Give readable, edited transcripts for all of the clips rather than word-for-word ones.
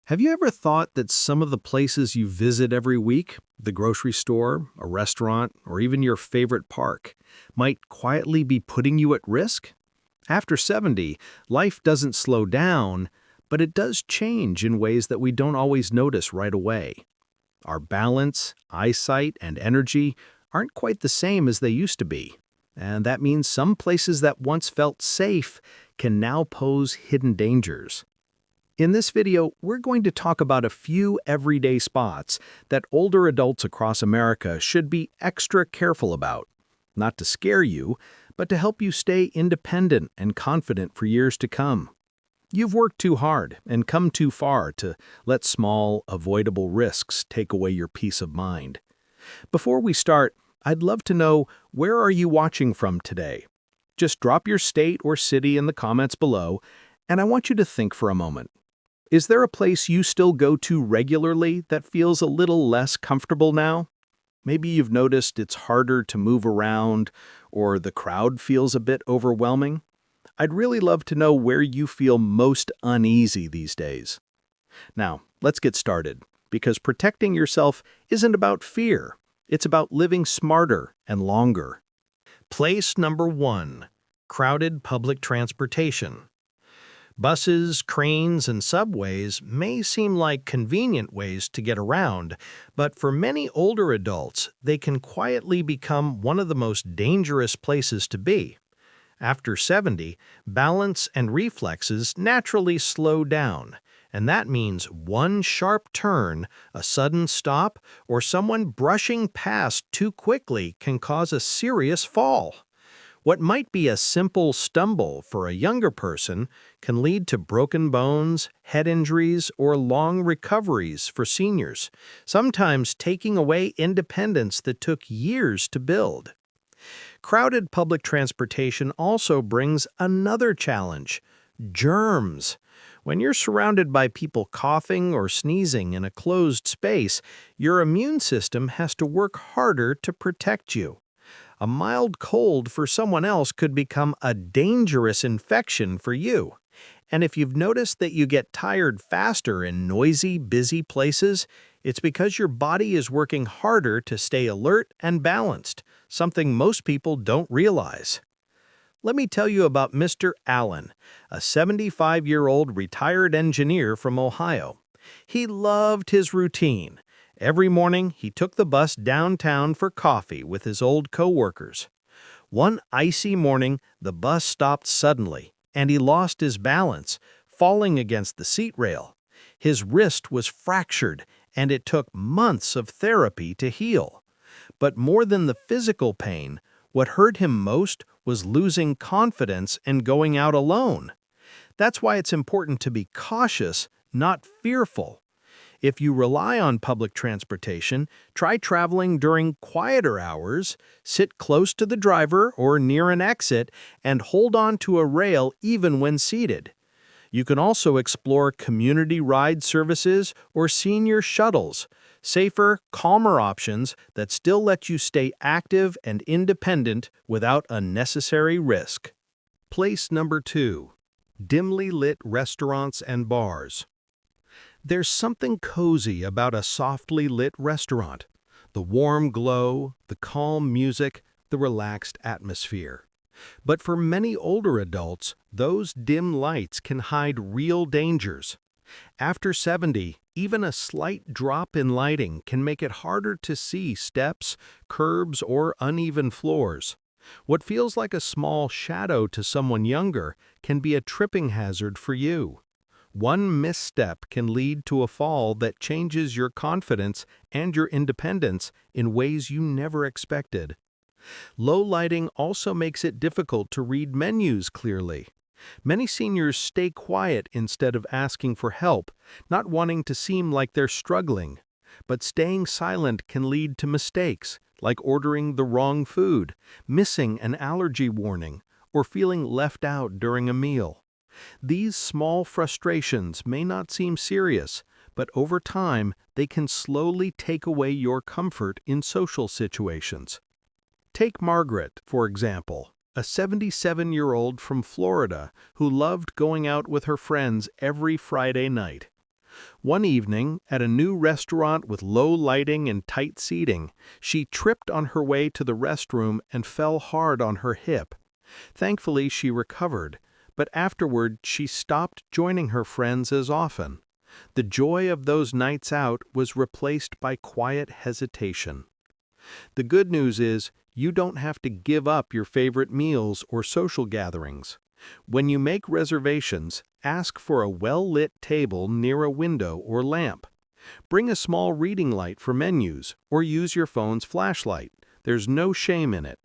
Have you ever thought that some of the places you visit every week, the grocery store, a restaurant, or even your favorite park, might quietly be putting you at risk? After 70, life doesn't slow down, but it does change in ways that we don't always notice right away. Our balance, eyesight, and energy aren't quite the same as they used to be. And that means some places that once felt safe can now pose hidden dangers. In this video, we're going to talk about a few everyday spots that older adults across America should be extra careful about. Not to scare you, but to help you stay independent and confident for years to come. You've worked too hard and come too far to let small, avoidable risks take away your peace of mind. Before we start, I'd love to know, where are you watching from today? Just drop your state or city in the comments below, and I want you to think for a moment. Is there a place you still go to regularly that feels a little less comfortable now? Maybe you've noticed it's harder to move around, or the crowd feels a bit overwhelming. I'd really love to know where you feel most uneasy these days. Now, let's get started, because protecting yourself isn't about fear. It's about living smarter and longer. Place number 1. Crowded public transportation. Buses, trains, and subways may seem like convenient ways to get around, but for many older adults, they can quietly become one of the most dangerous places to be. After 70, balance and reflexes naturally slow down, and that means one sharp turn, a sudden stop, or someone brushing past too quickly can cause a serious fall. What might be a simple stumble for a younger person can lead to broken bones, head injuries, or long recoveries for seniors, sometimes taking away independence that took years to build. Crowded public transportation also brings another challenge: germs. When you're surrounded by people coughing or sneezing in a closed space, your immune system has to work harder to protect you. A mild cold for someone else could become a dangerous infection for you. And if you've noticed that you get tired faster in noisy, busy places, it's because your body is working harder to stay alert and balanced, something most people don't realize. Let me tell you about Mr. Allen, a 75-year-old retired engineer from Ohio. He loved his routine. Every morning, he took the bus downtown for coffee with his old coworkers. One icy morning, the bus stopped suddenly, and he lost his balance, falling against the seat rail. His wrist was fractured, and it took months of therapy to heal. But more than the physical pain, what hurt him most was losing confidence and going out alone. That's why it's important to be cautious, not fearful. If you rely on public transportation, try traveling during quieter hours, sit close to the driver or near an exit, and hold on to a rail even when seated. You can also explore community ride services or senior shuttles, safer, calmer options that still let you stay active and independent without unnecessary risk. Place number 2. Dimly lit restaurants and bars. There's something cozy about a softly lit restaurant. The warm glow, the calm music, the relaxed atmosphere. But for many older adults, those dim lights can hide real dangers. After 70, even a slight drop in lighting can make it harder to see steps, curbs, or uneven floors. What feels like a small shadow to someone younger can be a tripping hazard for you. One misstep can lead to a fall that changes your confidence and your independence in ways you never expected. Low lighting also makes it difficult to read menus clearly. Many seniors stay quiet instead of asking for help, not wanting to seem like they're struggling. But staying silent can lead to mistakes, like ordering the wrong food, missing an allergy warning, or feeling left out during a meal. These small frustrations may not seem serious, but over time they can slowly take away your comfort in social situations. Take Margaret, for example, a 77-year-old from Florida who loved going out with her friends every Friday night. One evening, at a new restaurant with low lighting and tight seating, she tripped on her way to the restroom and fell hard on her hip. Thankfully, she recovered, but afterward she stopped joining her friends as often. The joy of those nights out was replaced by quiet hesitation. The good news is, you don't have to give up your favorite meals or social gatherings. When you make reservations, ask for a well-lit table near a window or lamp. Bring a small reading light for menus, or use your phone's flashlight. There's no shame in it.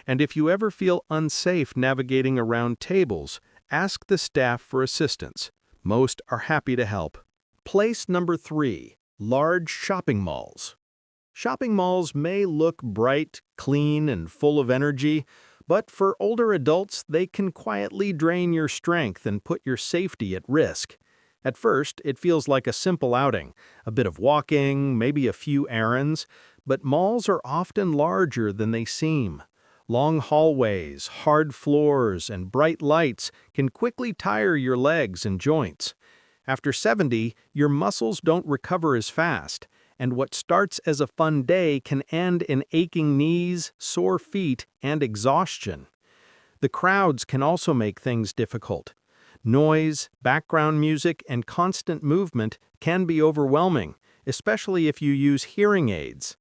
And if you ever feel unsafe navigating around tables, ask the staff for assistance. Most are happy to help. Place number 3. Large shopping malls. Shopping malls may look bright, clean, and full of energy, but for older adults, they can quietly drain your strength and put your safety at risk. At first, it feels like a simple outing, a bit of walking, maybe a few errands, but malls are often larger than they seem. Long hallways, hard floors, and bright lights can quickly tire your legs and joints. After 70, your muscles don't recover as fast, and what starts as a fun day can end in aching knees, sore feet, and exhaustion. The crowds can also make things difficult. Noise, background music, and constant movement can be overwhelming, especially if you use hearing aids.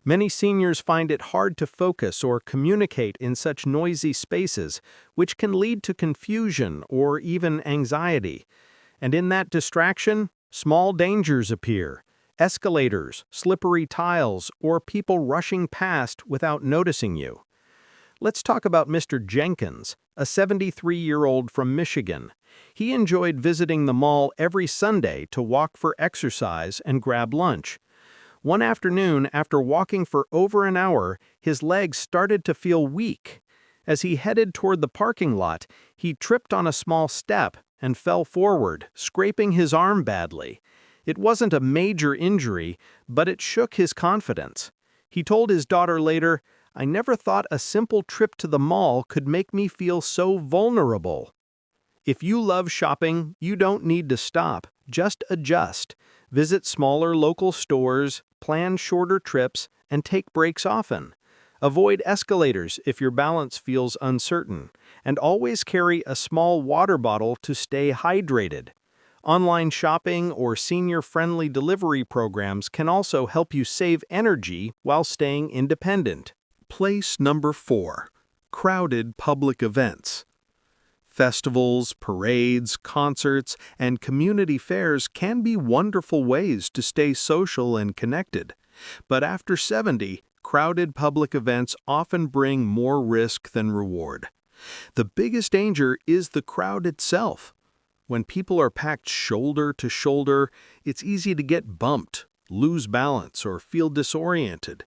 Many seniors find it hard to focus or communicate in such noisy spaces, which can lead to confusion or even anxiety. And in that distraction, small dangers appear. Escalators, slippery tiles, or people rushing past without noticing you. Let's talk about Mr. Jenkins, a 73-year-old from Michigan. He enjoyed visiting the mall every Sunday to walk for exercise and grab lunch. One afternoon, after walking for over an hour, his legs started to feel weak. As he headed toward the parking lot, he tripped on a small step and fell forward, scraping his arm badly. It wasn't a major injury, but it shook his confidence. He told his daughter later, "I never thought a simple trip to the mall could make me feel so vulnerable." If you love shopping, you don't need to stop, just adjust. Visit smaller local stores, plan shorter trips, and take breaks often. Avoid escalators if your balance feels uncertain, and always carry a small water bottle to stay hydrated. Online shopping or senior-friendly delivery programs can also help you save energy while staying independent. Place number 4. Crowded public events. Festivals, parades, concerts, and community fairs can be wonderful ways to stay social and connected. But after 70, crowded public events often bring more risk than reward. The biggest danger is the crowd itself. When people are packed shoulder to shoulder, it's easy to get bumped, lose balance, or feel disoriented.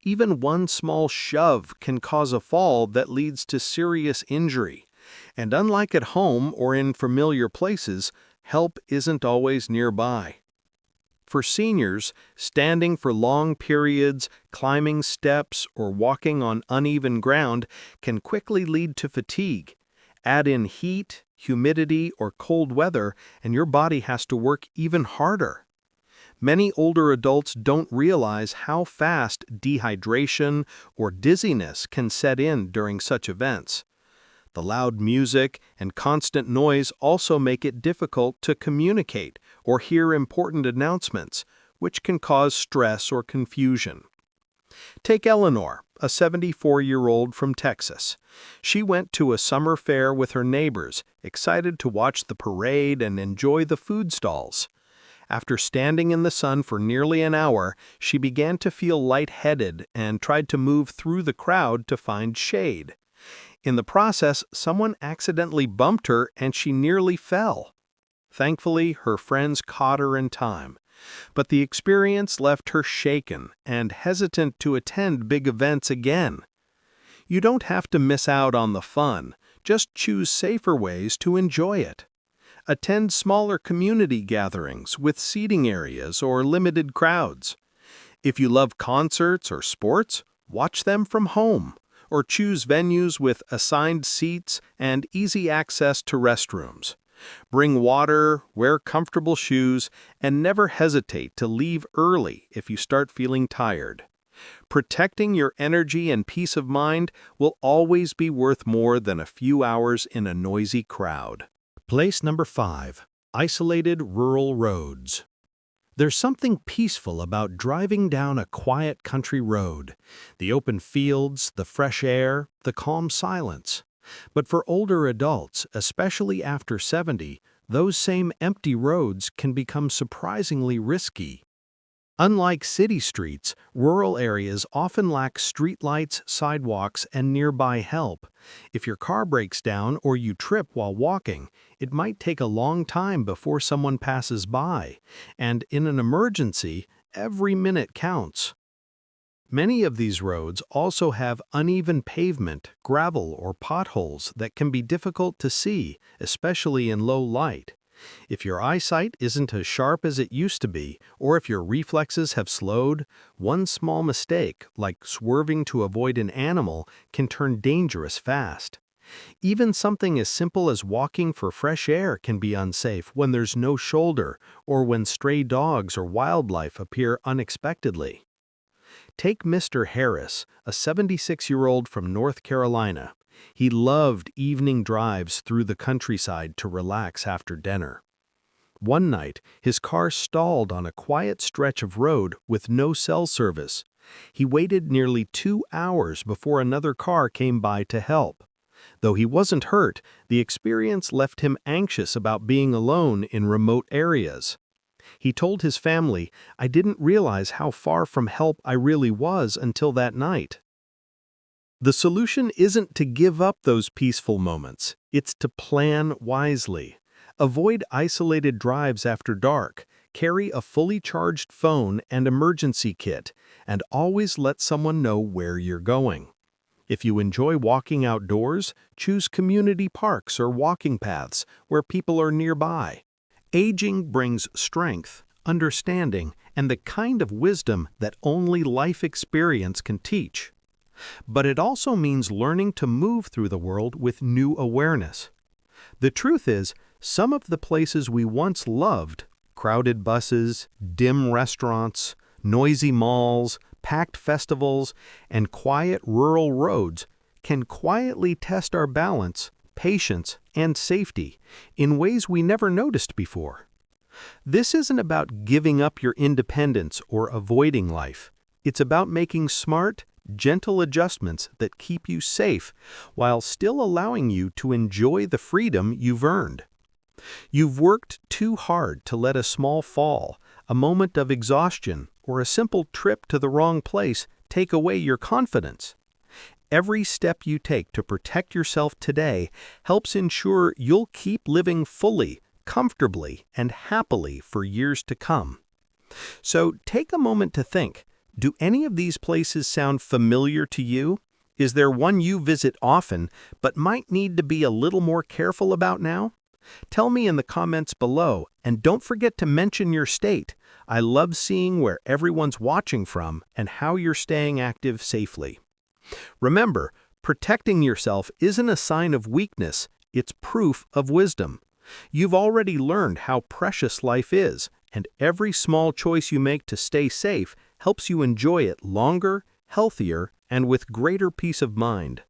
Even one small shove can cause a fall that leads to serious injury. And unlike at home or in familiar places, help isn't always nearby. For seniors, standing for long periods, climbing steps, or walking on uneven ground can quickly lead to fatigue. Add in heat, humidity, or cold weather, and your body has to work even harder. Many older adults don't realize how fast dehydration or dizziness can set in during such events. The loud music and constant noise also make it difficult to communicate or hear important announcements, which can cause stress or confusion. Take Eleanor, a 74-year-old from Texas. She went to a summer fair with her neighbors, excited to watch the parade and enjoy the food stalls. After standing in the sun for nearly an hour, she began to feel lightheaded and tried to move through the crowd to find shade. In the process, someone accidentally bumped her and she nearly fell. Thankfully, her friends caught her in time. But the experience left her shaken and hesitant to attend big events again. You don't have to miss out on the fun, just choose safer ways to enjoy it. Attend smaller community gatherings with seating areas or limited crowds. If you love concerts or sports, watch them from home, or choose venues with assigned seats and easy access to restrooms. Bring water, wear comfortable shoes, and never hesitate to leave early if you start feeling tired. Protecting your energy and peace of mind will always be worth more than a few hours in a noisy crowd. Place number 5. Isolated rural roads. There's something peaceful about driving down a quiet country road. The open fields, the fresh air, the calm silence. But for older adults, especially after 70, those same empty roads can become surprisingly risky. Unlike city streets, rural areas often lack streetlights, sidewalks, and nearby help. If your car breaks down or you trip while walking, it might take a long time before someone passes by, and in an emergency, every minute counts. Many of these roads also have uneven pavement, gravel, or potholes that can be difficult to see, especially in low light. If your eyesight isn't as sharp as it used to be, or if your reflexes have slowed, one small mistake, like swerving to avoid an animal, can turn dangerous fast. Even something as simple as walking for fresh air can be unsafe when there's no shoulder or when stray dogs or wildlife appear unexpectedly. Take Mr. Harris, a 76-year-old from North Carolina. He loved evening drives through the countryside to relax after dinner. One night, his car stalled on a quiet stretch of road with no cell service. He waited nearly 2 hours before another car came by to help. Though he wasn't hurt, the experience left him anxious about being alone in remote areas. He told his family, "I didn't realize how far from help I really was until that night." The solution isn't to give up those peaceful moments, it's to plan wisely. Avoid isolated drives after dark, carry a fully charged phone and emergency kit, and always let someone know where you're going. If you enjoy walking outdoors, choose community parks or walking paths where people are nearby. Aging brings strength, understanding, and the kind of wisdom that only life experience can teach. But it also means learning to move through the world with new awareness. The truth is, some of the places we once loved, crowded buses, dim restaurants, noisy malls, packed festivals, and quiet rural roads, can quietly test our balance, patience, and safety in ways we never noticed before. This isn't about giving up your independence or avoiding life. It's about making smart, gentle adjustments that keep you safe while still allowing you to enjoy the freedom you've earned. You've worked too hard to let a small fall, a moment of exhaustion, or a simple trip to the wrong place take away your confidence. Every step you take to protect yourself today helps ensure you'll keep living fully, comfortably, and happily for years to come. So take a moment to think. Do any of these places sound familiar to you? Is there one you visit often but might need to be a little more careful about now? Tell me in the comments below, and don't forget to mention your state. I love seeing where everyone's watching from and how you're staying active safely. Remember, protecting yourself isn't a sign of weakness, it's proof of wisdom. You've already learned how precious life is, and every small choice you make to stay safe helps you enjoy it longer, healthier, and with greater peace of mind.